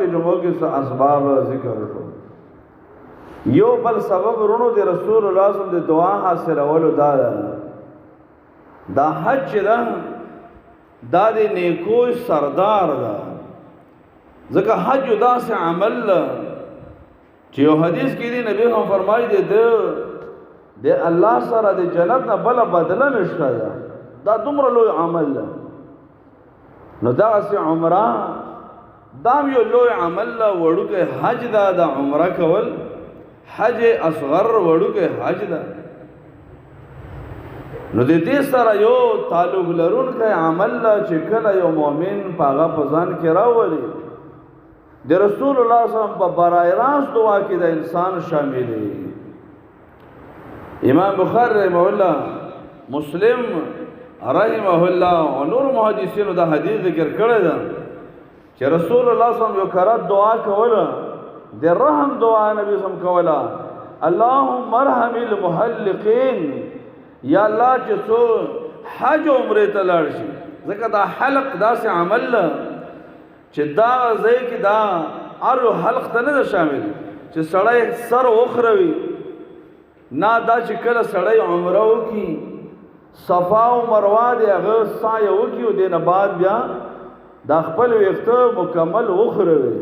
مخکې جمعو کې څه اسباب ذکر شو. یو بل سبب رونو د رسول الله صلی الله علیه وسلم د دعا حاصلولو دا حج ده دا د نیکو سردار ده. ځکه حج داسې عمل چې یو حدیث کې دی نبی هم فرمایي د الله سره د جنت نه بل بدله نشته ده. دا دومره لوی عمل ده. نو دغسې عمره دام یو لوی عمل ده. وړوکی حج ده د عمره کول. حج اصغر وړوکی حج ده. نو د دې سره یو تعلق لرونکی عمل ده چې کله یو مؤمن په هغه په ځان کې راولي د رسول الله صلی الله علیه وسلم په برای راست دعا کې د انسان شامل دی. امام بخاری رحمه الله، مسلم رحمه الله او نور محدثینو دا حدیث ذکر کړی ده چې رسول الله صلی الله علیه وسلم یو کرات دعا کوله، د رحم دعا نبی صلی الله علیه وسلم کوله، اللهم ارحم المحلقین. یا الله چې څو حج عمره ته لاړ شي، ځکه دا حلق داسې عمل ده چې دا ځای کې دا ارو حلق ته نه ده شامل چې سړی سر وخروي. نه دا چې کله سړی عمره وکړي صفا او مروه د هغه سعی وکړي او دې نه بعد بیا دا خپل ویښته مکمل وخروي،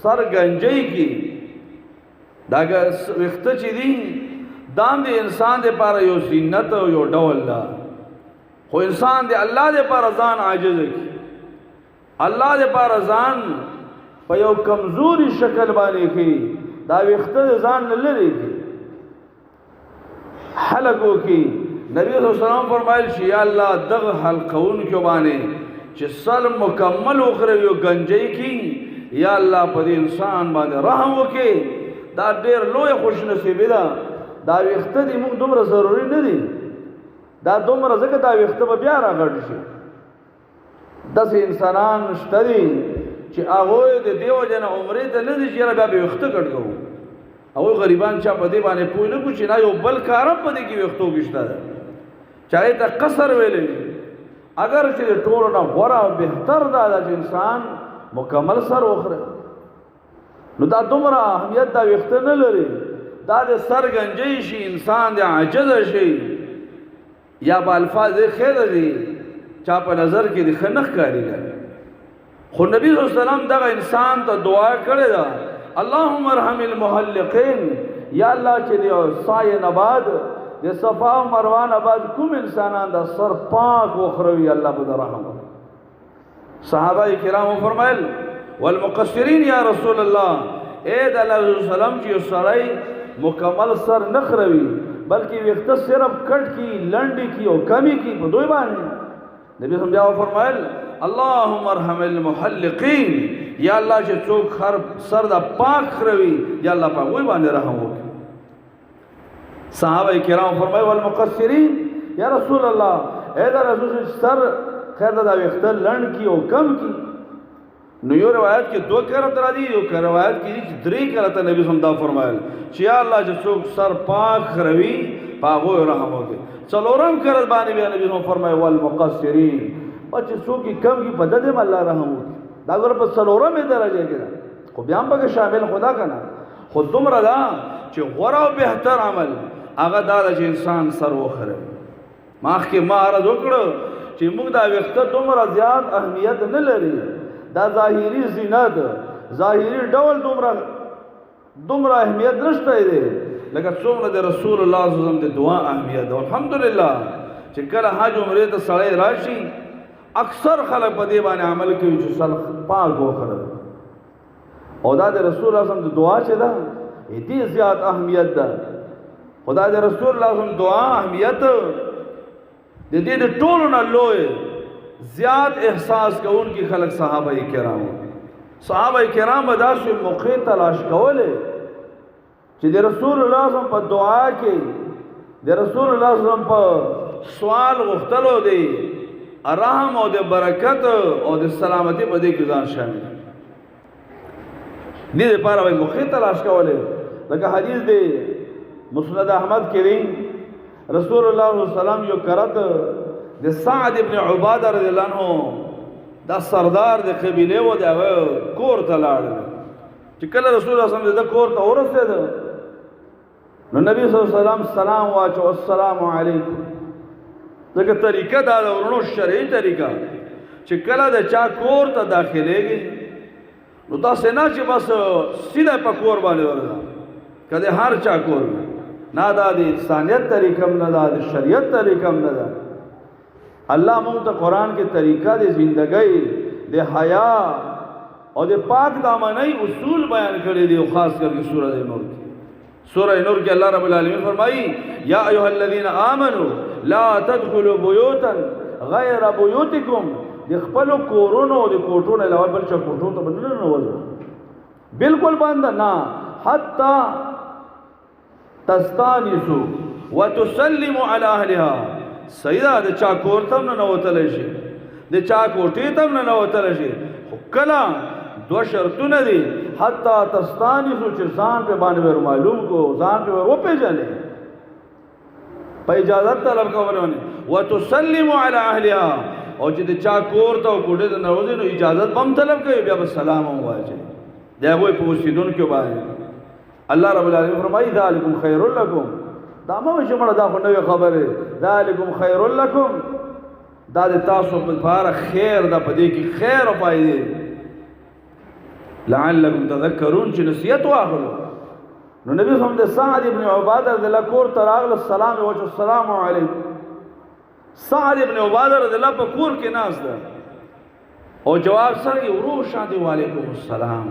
سر گنجی کی. دا ویښته چې دي دام د انسان دپاره یو زینت او یو ډول ده، خو انسان د الله دپاره ځان عاجز کړي، الله دپاره ځان په یو کمزوري شکل باندې کړي، دا ویښته د ځان نه لرې کړي، حلق وکړي. نبی صلی الله علیه وسلم فرمایل چې یا الله دغه حلقونکو باندې چې سر مکمل وخروي او گنجی کړي، یا الله په دې انسان باندې رحم وکړي. دا ډېر لوی خوشنصیبي ده. دا ویښته دي موږ دومره ضروري نه دي، دا دومره ځکه دا ویښته به بیا راغټ شي. داسې انسانان شته دي چې هغوی د دې وجې نه عمرې ته نه دي چې یاره بیا به ویښته کټ کوو. هغوی غریبان چا په دې باندې پوه نه کړو چې نه یو بل کار هم په دې کې ویښتو کې شته ده چې هغې ته قصر ویلی شي. اگر چې د ټولو نه غوره او بهتر دا ده چې انسان مکمل سر وخره. نو دا دومره اهمیت دا ویښته نه لري. دا د سر گنجی شي، انسان د عاجز شي، یا په الفاظ خیر دي چا په نظر کې د ښه نه ښکارېږي. خو نبی صلی الله علیه وسلم دغه انسان ته دعا کړې ده، اللهم ارحم المحلقین. یا الله چې د سایې نه بعد د صفا او مروه نه بعد کوم انسانان د سر پاک وخروي، الله به د رحم وکړي. صحابه کرامو فرمایل والمقصرین یا رسول الله، اے د الله رسول سلام چې یو سړی مکمل سر نه خروي بلکې ویښته صرف کټ کی، لنډی کی او کمی کی، په دوی باندې نبی صلی الله علیه وسلم فرمایل اللهم ارحم المحلقین. یا الله چې څوک سر د پاک خروي، یا الله په هغوی باندې رحم وکړي. صحابه کرام فرمایي والمقصرین یا رسول الله، اے د رسول سر خیر دا ویښته لنډ کی او کم کی. نو یو روایت کې 2 کرت را دي، یو روایت کې 3 کرت نبی صلی الله فرمایل چې یا الله چې څوک سر پاک خروي په هغوی رحم وکړي. 4م کرت باندې بیا نبی صلی فرمایي والمقصرین، او چې څوک کم کی په دې هم الله رحم وکړي. دا ګوره په 4مې درجه کې ده، خو بیا هم پکې شامل خدا که نه. خو دومره ده چې غوره او بهتر عمل هغه دا ده چې انسان سر وخروي. مخکې ما عرض وکړو چې موږ دا ویښته دومره زیات اهمیت نه لري، دا ظاهري زینت ظاهري ډول دومره اهمیت نشته دی لکه څومره د رسول الله صلی الله علیه وسلم د دعا اهمیت ده. الحمدلله چې کله حج عمرې ته سړی راشي اکثر خلک په دې باندې عمل کوي چې سر پاک وخروي. او دا د رسول الله صلی الله علیه وسلم د دعا چې ده دې زیات اهمیت ده. خدا د رسول الله صلی الله علیه وسلم دعا اهمیت د دې د ټولو نه لوی زیات احساس کوونکي خلک صحابه کرام. صحابه کرام به داسې موقع تلاش کولې چې د رسول الله صلی الله علیه وسلم په دعا کې د رسول الله صلی الله علیه وسلم په سوال غوښتلو دی رحم او د برکت او د سلامتی په دې کې ځان شامل دي. دې لپاره به موقع تلاش کولې. لکه حدیث دی مسند احمد کې دی رسول الله صلی الله علیه وسلم یو کرت د سعد ابن عباده رضی الله عنه دا سردار د قبیله و د کور ته لاړ. چې کله رسول الله صلی الله علیه وسلم د کور ته ورسېد نو نبی صلی الله علیه وسلم سلام واچو السلام علیکم. دغه طریقه دا د ورونو شرعي طریقه چې کله د چا کور ته داخليږي نو دا سینا چې بس سیده په کور باندې ورځه کله هر چا کور نه دا د انسانیت طریقه نه دا د شریعت طریقه نه دا. الله موږ ته قران کې طریقه د ژوندۍ د حیا او د پاک دامنۍ اصول بیان کړی دی، خاص کر کے سورہ نور کې. سورہ نور کې الله رب العالمین فرمایي یا ایها الذین آمنوا لا تدخلوا بیوتا غیر بیوتکم. د خپل کورونو د کوټونو علاوه بل څه کوټو ته بدل نه وځو بالکل باندې نه حتا تستانسوا وتسلموا على اهلها. سیدا د چا کور ته نه وتل شي د چا کوټې ته نه وتل شي کلا دو شرطونه دي حتا تستانسوا چې ځان په باندې ور معلوم کو ځان په ور پیژنې په اجازه طلب کوونه وتسلموا على اهلها او چې د چا کور ته او کوټې ته نه وځي نو اجازه بم طلب کوي بیا به سلام هم واچي دا وای په وسیدونکو باندې. الله رب العالمین فرمایي ذالکم خیر لکم. دا مو شمړه دا خو نوې خبره ذالکم خیر لکم. دا د تاسو په لپاره خیر دا پدې کې خیر او فائدې لعلکم تذکرون چې نصیحت واخلو. نو نبی صلی الله علیه وسلم د سعد ابن عباده رضی الله کور ته راغله السلام وجه السلام علیکم. سعد ابن عباده رضی الله په کور کې ناز ده او جواب سره ورو شاندي وعلیکم السلام.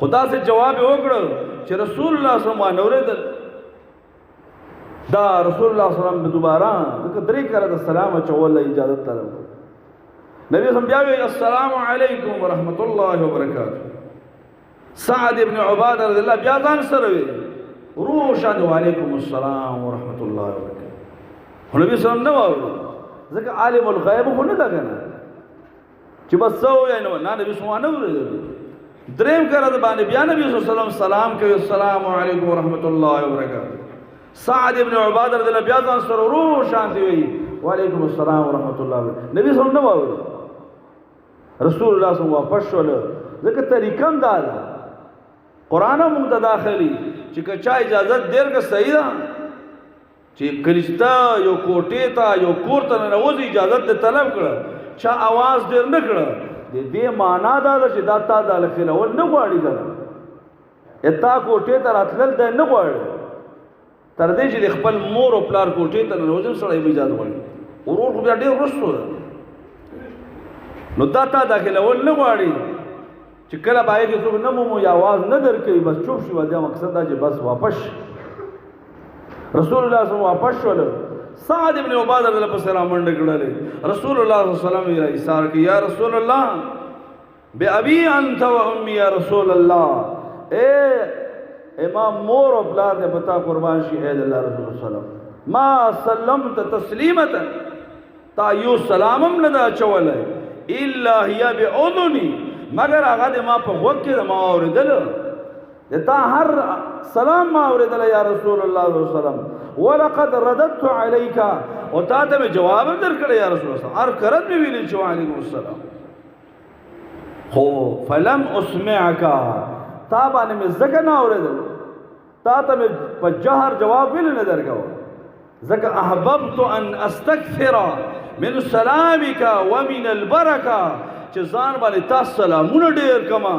خدا سے جواب وکړو چې رسول الله صلی الله علیه وسلم دا رسول الله صلی الله علیه وسلم دوباره درې کړه د سلام چول اجازه طلب. نبی صلی الله علیه وسلم السلام علیکم ورحمت الله وبرکاته. سعد ابن عباده رضی الله بیا ځان سره وی ورو شاندي وعلیکم السلام ورحمت الله وبرکاته. نبی صلی الله علیه وسلم ځکه عالم الغیب خو نه ده کنه چې بس سو یا نه نبی صلی الله علیه وسلم دریم کړه د باندې بیا نبی صلی الله علیه وسلم سلام کوي السلام علیکم ورحمت الله وبرکاته. سعد ابن عباده رضی الله بیا ځان سره ورو شانتی وی وعلیکم السلام ورحمت الله وبرکاته. نبی صلی الله علیه وسلم رسول الله صلی الله علیه وسلم واپس شول ځکه طریقه هم دا ده قران هم د داخلي چې چا اجازه درګه صحیح ده چې کلیستا یو کوټې ته یو کور ته نه وځي اجازه ته طلب کړه چا आवाज ډیر نه کړه د دې معنا دا ده چې دا تا د خلول نه غواړي کنه اتا کوټې ته راتلل د نه غواړي تر دې چې خپل مور او پلار کوټې ته نه وځي سره اجازه غواړي ورور خو ډیر رسو نو دا تا د خلول نه غواړي چې کله باید څوک نه مو یا आवाज نه درکوي بس چوپ شي دا مقصد دا چې بس واپس رسول الله صلی الله علیه وسلم واپس شول. سعد ابن عباده رضی الله عنه منډه کړله رسول الله صلی الله علیه وسلم یې اشاره کړ یا رسول الله بأبي انت وامي یا رسول الله اے امام مور او بلار دې پتا قربان شي اے الله رسول الله صلی الله علیه وسلم ما سلمت تسلیمه تا یو سلامم نه دا چولای الا هي باذنی مگر هغه د ما په وخت کې ما اوریدل تا هر سلام ما اوریدل یا رسول الله صلی الله علیه وسلم ولقد رددت عليك او تا ته جواب درکړ یا رسول الله هر کرت می ویل چې علیکم السلام خو فلم اسمعك تا باندې مې زګ نه اوریدل تا ته په جهر جواب ویل نه درکاو زګ احببت ان استكثر من سلامك ومن البركه چې ځان باندې تاسو سلامونه ډیر کما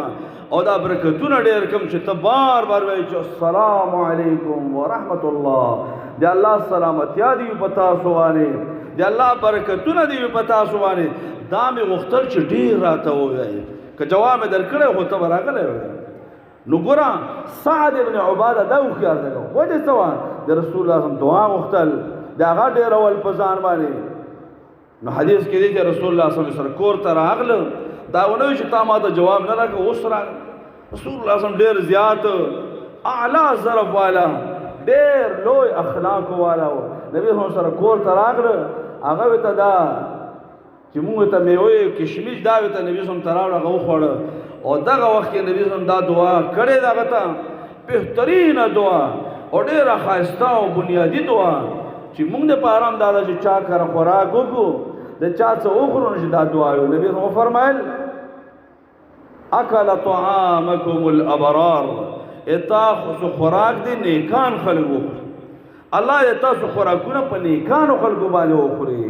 او دا برکتونه ډیر کم چې ته بار بار وایي چې السلام علیکم ورحمت الله دی الله سلامتی دی پتا سو باندې دی الله برکتونه دی پتا سو باندې دا مې وختل چې ډیر راته وایي که جواب درکړې هو ته راغله نو ګورا سعد ابن عباده دا خيار دی وجه سوا د رسول الله صلی دعا وختل دا غا ډیر اول پزان باندې نو حدیث کې دی چې رسول الله صلی الله علیه وسلم کور ته راغله دا ونه چې تا ما ته جواب نه راکړ اوس را رسول الله صلی الله علیه وسلم ډیر زیات اعلی ظرف والا ډیر لوی اخلاق والا نبی صلی الله علیه وسلم کور ته راغله هغه ته دا چې موږ ته میوه کشمش دا ته نبی صلی الله علیه وسلم تراوړ هغه خوړ او دغه وخت کې نبی صلی الله علیه وسلم دا دعا کړې دا غته بهترین دعا او ډیره خاصه او بنیادی دعا چې موږ د پارام دا چې چا کر خوراک وکړو د چا څه وخورو چې دا دعا یو نبی هم فرمایل اکل طعامکم الابرار تاسو خوراک دي نیکان خلقو الله تاسو خوراکونه په نیکانو خلقو باندې وخوري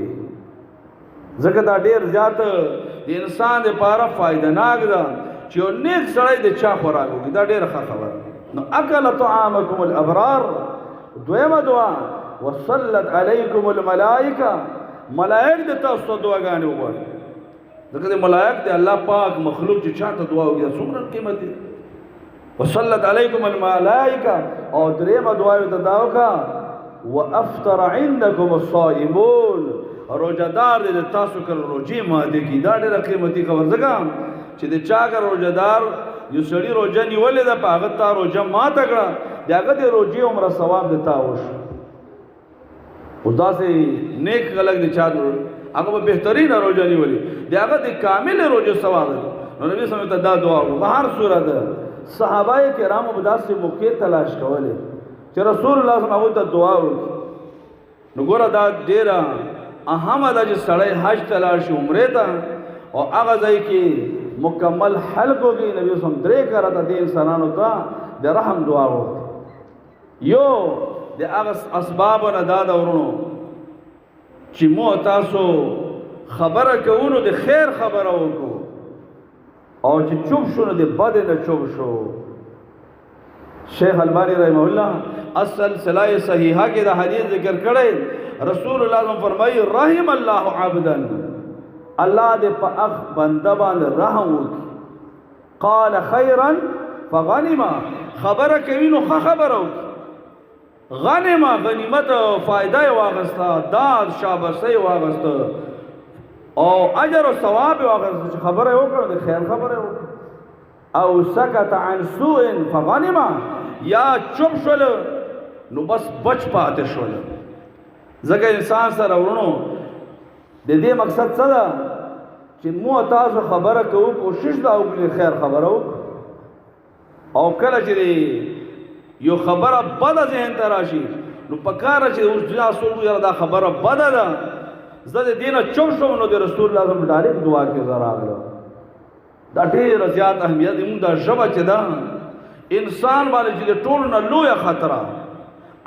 ځکه دا ډیر زیات د انسان لپاره فائدہ ناک ده چې یو نیک سړی د چا خوراک وکړي دا ډیره ښه خبره. نو اکل طعامکم الابرار. دویمه دعا وصلت علیکم الملائکه ملائک د تاسو دعاګانې وغواړي ځکه د ملائک د الله پاک مخلوق چې چاته دعا وکړي څومره قیمت دی. وصلت علیکم الملائکه. او دریمه دعا یې ته دا وکړه وافطر عندکم الصائمون روزدار دې تاسو کړه روزي ماده کی دا ډېره قیمتي خبر ځکه چې د چا کړه روزدار یو سړی روزه نیولې ده په هغه تا روزه ماته کړه دغه د روزي عمره ثواب دیتا وش خدا سے نیک غلط د چا هغه به بهترین روزه نیولې دغه د کامل روزه ثواب ده. نو نبی صلی الله علیه وسلم دا دعا وکړه په هر صورت صحابه کرامو په داسې موقع تلاش کولې چې رسول الله صلی الله علیه وسلم ته دعا وکړي. نو ګوره دا ډېره اهم ده چې سړی حج ته لاړ شي عمرې ته او هغه ځای کې مکمل حلق وکړي. نبی صلی الله علیه وسلم درې کاله د انسانانو ته د رحم دعا وکړي. یو د هغه اسباب نه دا ده ورونو چې مو تاسو خبره کوو نو د خیر خبره وکړو او چې چوب شو نو د بد نه چوب شو. شیخ البانی رحمه الله اصل سلسله صحیحه کې دا حدیث ذکر کړی رسول الله صلی الله علیه وسلم فرمایي رحم الله عبدا الله دې په اخ بنده باندې رحم وکړي قال خيرا فغنم خبره کوي نو خبره وکړي غنم غنیمت فائدہ واغستا داد شابسه واغستا او اجر او ثواب واغستا خبره وکړه د خیر خبره وکړه او سکت عن سوء فغنم یا چوب شول نو بس بچ پاتې شول. ځکه انسان سره ورونو د دې مقصد څه ده چې مو تاسو خبره کوو کوشش دا وکړي خیر خبره وکړو او کله چې یو خبره بده ذهن ته راشي نو پکاره چې اوس دنیا سوچو یاره دا خبره بده ده زه د دې نه چوپ شوم نو د رسول الله صلی الله علیه وسلم ډایرکټ دعا کې زه راغلم. دا ډېره زیات اهمیت زموږ دا ژبه چې ده انسان باندې چې د ټولو نه لویه خطره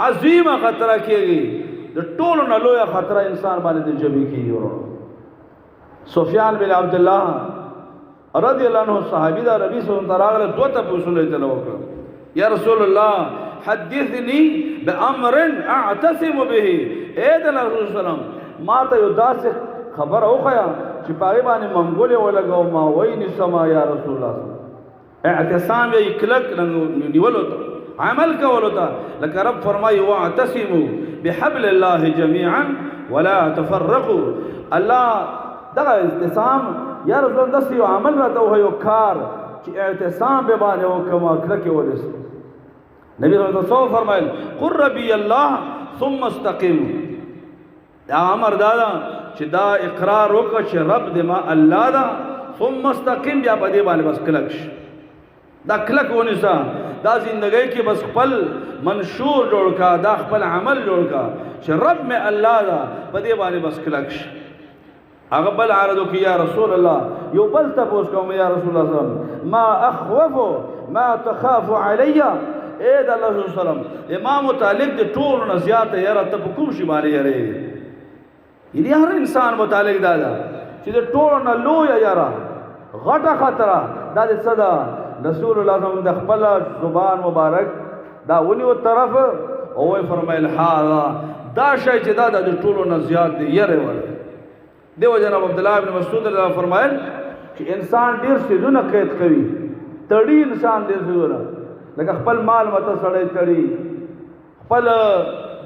عظیمه خطره کېږي د ټولو نه لویه خطره انسان باندې د ژبې کېږي. ورونو سفیان بن عبد الله رضی الله عنه صحابي دا نبی صلی الله علیه وسلم راغله دوه تپوسونه یې ترې وکړل یا رسول الله حدثني بامر اعتصم به. اے د رسول سلام ما ته یو داسې خبر اوخیا چې پاره باندې منګولې ولګاو ما وای نسما یا رسول الله اعتصام یې کلک نیول وته عمل کول وته لکه رب فرمایي واعتصموا بحبل الله جميعا ولا تفرقوا. الله دغه اعتصام یا رسول الله داسې یو عمل راته وه یو کار چې اعتصام به باندې وکما کلکې ولست. نبی صلی الله علیه وسلم فرمایل قل ربي الله ثم استقم. دا امر دادا چې دا اقرار وکړه چې رب دې ما الله دا ثم استقم بیا په دې باندې بس کلک شي دا کلک ونیسه دا زندګۍ کې بس خپل منشور جوړ کا دا خپل عمل جوړ کا چې رب مې الله دا په دې باندې بس کلک شي. هغه بل عرضو کې یا رسول الله یو بل تپوس کوم یا رسول الله صلی الله علیه وسلم ما اخوف ما تخاف علی. اے د الله صلی الله علیه وسلم امام متعلق د ټول نه زیات یاره ته په کوم شي باندې یاره یعنی هر انسان متعلق دا ده چې د ټول نه لویه یاره غټه خطره دا د څه ده رسول الله صلی الله علیه وسلم د خپل زبان مبارک دا ونیو طرف او وی فرمایل هذا دا شی چې دا د ټولو نه زیات دی یره ول. دیو جناب عبد الله بن مسعود رضی الله فرمایل چې انسان ډیر سيزونه قید کوي تړي انسان ډیر سيزونه لکه خپل مال مته سړی تړي خپل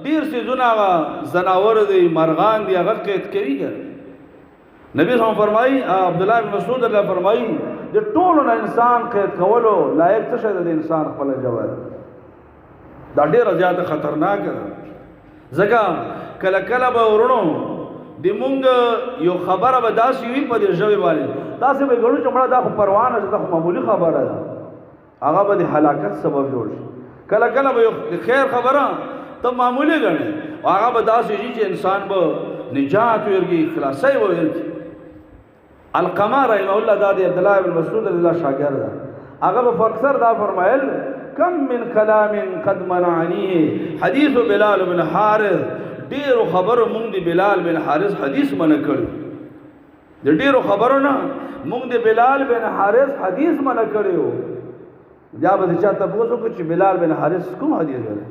ډیر سيزونه زناور دي مرغان دي هغه قید کوي. نبی صلی الله علیه وسلم فرمایي عبد الله بن مسعود رضی الله فرمایي د ټولو نه انسان قید کولو لایق څه شي د انسان خپل جواب دا ډیره زیاته خطرناک ده. ځکه کله کله به ورونو د مونږ یو خبره به داسې وي په دې ژبې باندې داسې به ګڼو چې مړه دا خو پروانه ده دا خو معمولي خبره ده هغه به د هلاکت سبب جوړ شي. کله کله به د خیر خبره ته معمولي ګڼې هغه به داسې شي چې انسان به نجات ورګي خلاصي ورګي. القمه رحمه الله دا د عبد الله بن مسعود رضی الله شاګرد هغه په اکثر دا فرمایل کم من کلام قد منعنی حدیث بلال بن حارث ډیرو خبرو مونږ دی بلال بن حارث حدیث منع کړو د ډیرو خبرو نه مونږ دی بلال بن حارث حدیث منع کړو بیا به چا تاسو کو چې بلال بن حارث کوم حدیث ویل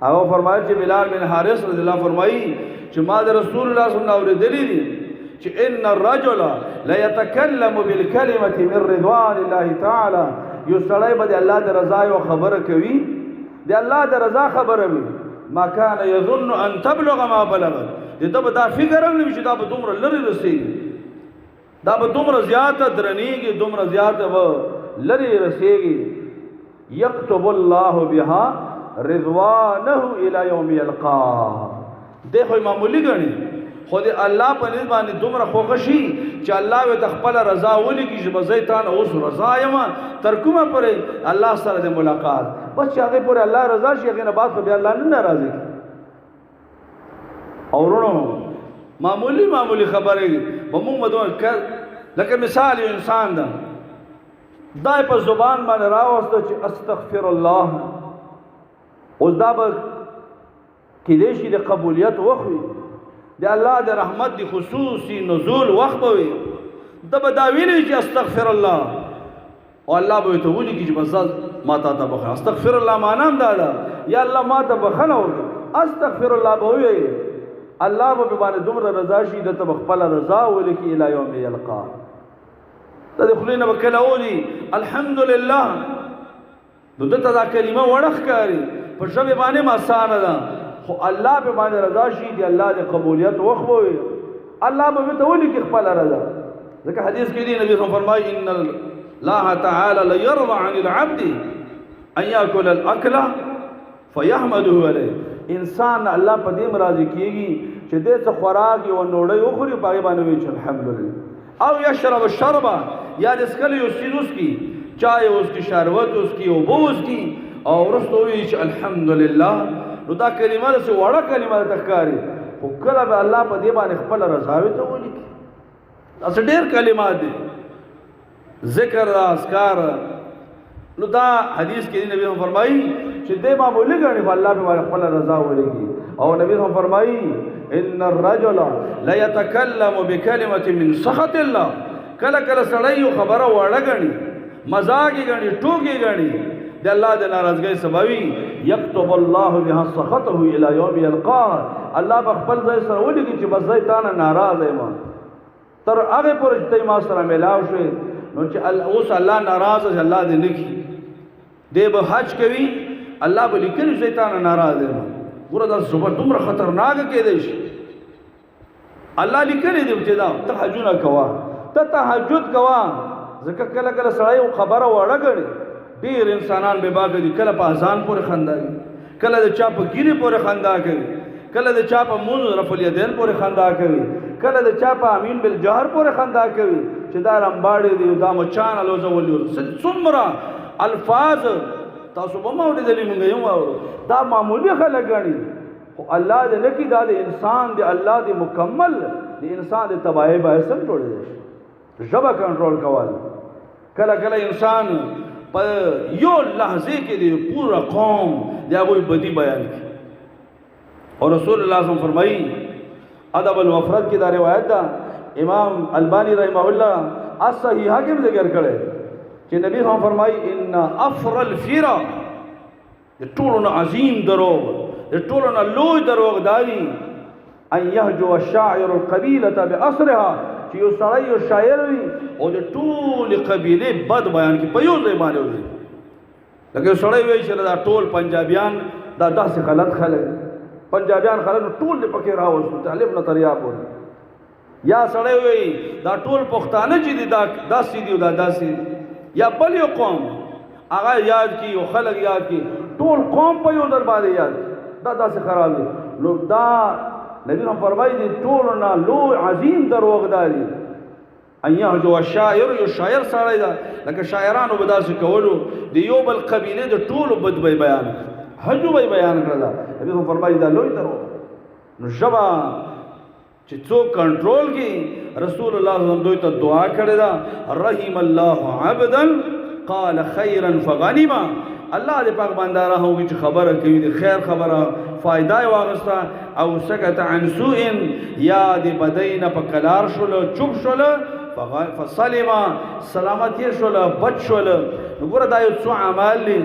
هغه فرمایي چې بلال بن حارث رضی الله فرمایي چې ما د رسول الله صلی الله علیه وسلم دلی چې ان الرجل لا يتكلم بالكلمه من رضوان الله تعالی یو سړی به د الله د رضا یو خبره کوي د الله د رضا خبره وي ما كان يظن ان تبلغ ما بلغت دا به دا فکر هم نه چې دا به دومره لري رسېږي دا به دومره زیاته درنېږي دومره زیاته به لري رسېږي یکتب الله بها رضوانه الى يوم يلقاه دی خو معمولی ګڼي خو د الله په نسبت باندې دومره خوښ شي چې الله به د خپل رضا ولیکي چې به زه تانه اوس رضا یم تر کومه پورې الله سره د ملاقات بس چې هغې پورې الله رضا شي هغې نه بعد خو بیا الله نه ناراضي او ورونو معمولی خبرې به موږ به لکه مثال یو انسان ده دا په زبان باندې راوسته چې استغفر الله اوس دا به کېدای شي د قبولیت وخت وي د الله د رحمت د خصوصي نزول وخت به وي ده به دا ویلی چې استغفر الله او الله به ورته ولیکي چې بس ما تا ته بخښه استغفر الله معنا هم دا ده یا الله ما ته بخښنه وکړه استغفر الله به ووایي الله به باندې دومره رضا شي ده ته به خپله رضا ولیکي الی یوم یلقاه ته د خولې نه به کله وولي الحمدلله نو ده ته دا کلمه وړه ښکاري په ژبې باندې هم اسانه ده خو الله به باندې رضا شي د الله د قبولیت وخت به وي الله به ورته ولیکي خپله رضا ځکه حدیث کې دی نبي فرمایي ان الله تعالی لیرضى عن العبد ان یاکل الاکل فیحمده علیه انسان الله په دې راضي کیږي چې دې څه خوراک یو نوړی وخوري په هغې باندې وایي چې الحمدلله او یشرب الشربه یا د څښلو یو څیز وڅښي چای وڅښي شربت وڅښي اوبه وڅښي او وروسته ووایي چې الحمدلله نو دا کلمه داسې وړه کلمه درته ښکاري خو کله به الله په دې باندې خپله رضاوي ته ولیکي داسې ډېر کلمات دي ذکر دا اذکار نو دا حدیث کې نبی هم فرمایي چې دې معمولی ګڼي خو الله به باندې خپله رضا ولیکي او نبی هم فرمایي ان الرجل لا يتكلم بكلمه من سخط الله کله کله سړی یو خبره وړه ګڼي مزاق یې ګڼي ټوکې ګڼي د الله د ناراضګۍ سببي یكتب الله بها سخطه الى يوم يلقاه الله به خپل ځای سره ولیکي چې بس زه تا نه ناراضه یم تر هغې پورې چې ته ما سره میلاو شوې نو چې اوس الله ناراضه چې الله دې نه کړي دی به حج کوي الله به لیکلي چې تا نه ناراضه یم ګوره دا صبح دومره خطرناکه کېدی شي الله لیکلی دی چې دا ته حجونه کوه ته تهجد کوه ځکه کله کله سړی خبره وړه ګڼي ډېر انسانان بې باکه دي کله په اذان پورې خندا کوي کله د چا په ګیرې پورې خندا کوي کله د چا په مونځ رفع الیدین پورې خندا کوي کله د چا په امین بالجهر پورې خندا کوي چې دا رمباړې دي دا مچان الوزولي څومره الفاظ تاسو به ما اورېدلي مونږ یې واورو دا معمولي خلک ګڼي خو الله دې نه کړي دا د انسان د الله د مکمل د انسان د تباهۍ باعث هم جوړېدی ژبه کنټرول کول کله کله انسان په یو لحظې کې د پوره قوم د هغوی بدي بیان کړي او رسول الله صلی الله علیه وسلم فرمایي ادب المفرد کې دا روایت ده امام البانی رحمه الله الصحیحه کې ذکر کړی چې نبی هم فرمایي ان افر الفرا د ټولو عظیم دروغ د ټولو لوی دروغ داري ان يهجو الشاعر القبيله باسرها چې یو سړی یو شاعر وي او د ټولې قبیلې بد بیان کړي په یو ځای باندې وي لکه یو سړی وایي چې دا ټول پنجابیان دا داسې غلط خلک پنجابیان خلک ټول دې پکې راوستو طالب نه تر یا پورې یا سړی وایي دا ټول پښتانه چې دي دا داسې دي دا داسې یا بل یو قوم هغه یاد کړي او خلک یاد کړي ټول قوم په یو ځل باندې یاد دا داسې خراب دي نو دا نبی هم فرمایي دي ټولو نه لوی عظیم دروغ داري ان یهجو الشاعر یو شاعر سړی ده لکه شاعرانو به داسې کولو د یو بل قبیلې د ټولو بد به بیان حجو به بیان کړله نبی هم فرمایي دا لوی دروغ نو ژبه چې څوک کنټرول کی رسول الله صلی الله علیه وسلم دوی ته دعا کړې ده رحم الله عبدا قال خيرا فغنما الله دې پاک باندې راهوږي چې خبره کوي د خیر خبره فائدہ واغستا او سکت عن سوء یا دې بدین په کلار شول چوب شول فسلما سلامتی شول بچ شول وګوره دا یو څو اعمال دي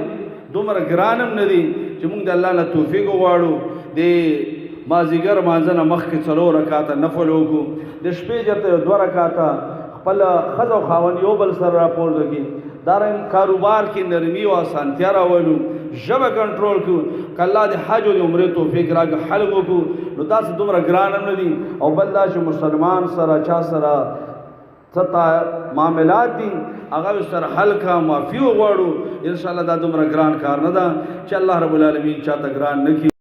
دومره ګرانم ندي چې موږ د الله نه توفیق وغواړو د مازیګر مانځنه مخکې 4 رکعاته نفل وکړو د شپې چېرته 2 رکعاته خپل ښځه او خاوند یو بل سره راپورته کړي دارنګ کاروبار کې نرمي او اسانتیا راولو ژبه کنټرول کړو که الله د حج او د عمرې توفیق راکړي حلق وکړو نو داسې دومره ګران هم نه دي او بل دا چې مسلمان سره چا سره څه معاملات دي هغه سره حل کا معافي وغواړو انشاءالله دا دومره ګران کار نه ده چې الله رب العالمین چاته ګران نه کړي